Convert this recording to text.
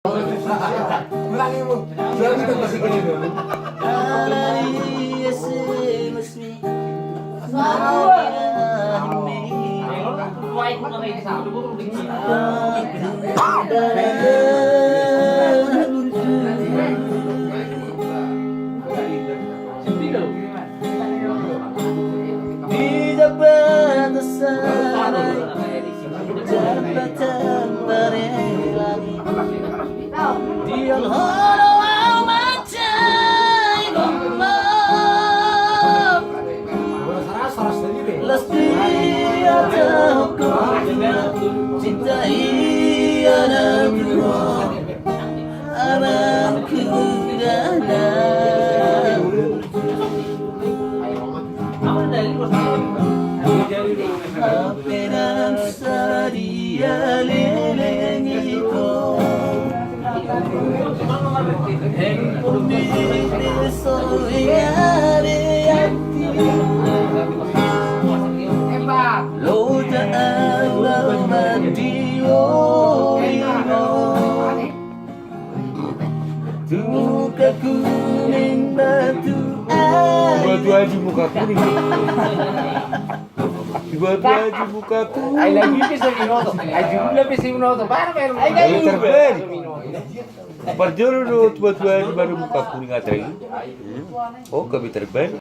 Ulangi mo. Sabi ko kasi ganito. Tidak batasan jabatan berlari di al-haram macai gomam lasti atahku cintai anakku dana apenas sadia lelengiko en putih soyare ati lo ta'ala madio muka kuning batu Batu muka kuning. Batu aja muka kuning. Ay lagi bisa minuto. Ay jumlah bisa minuto. Paano meron? Ay Ay, terbang. Parjolo batu aja baru muka kuning aja. Oh, kami terbang.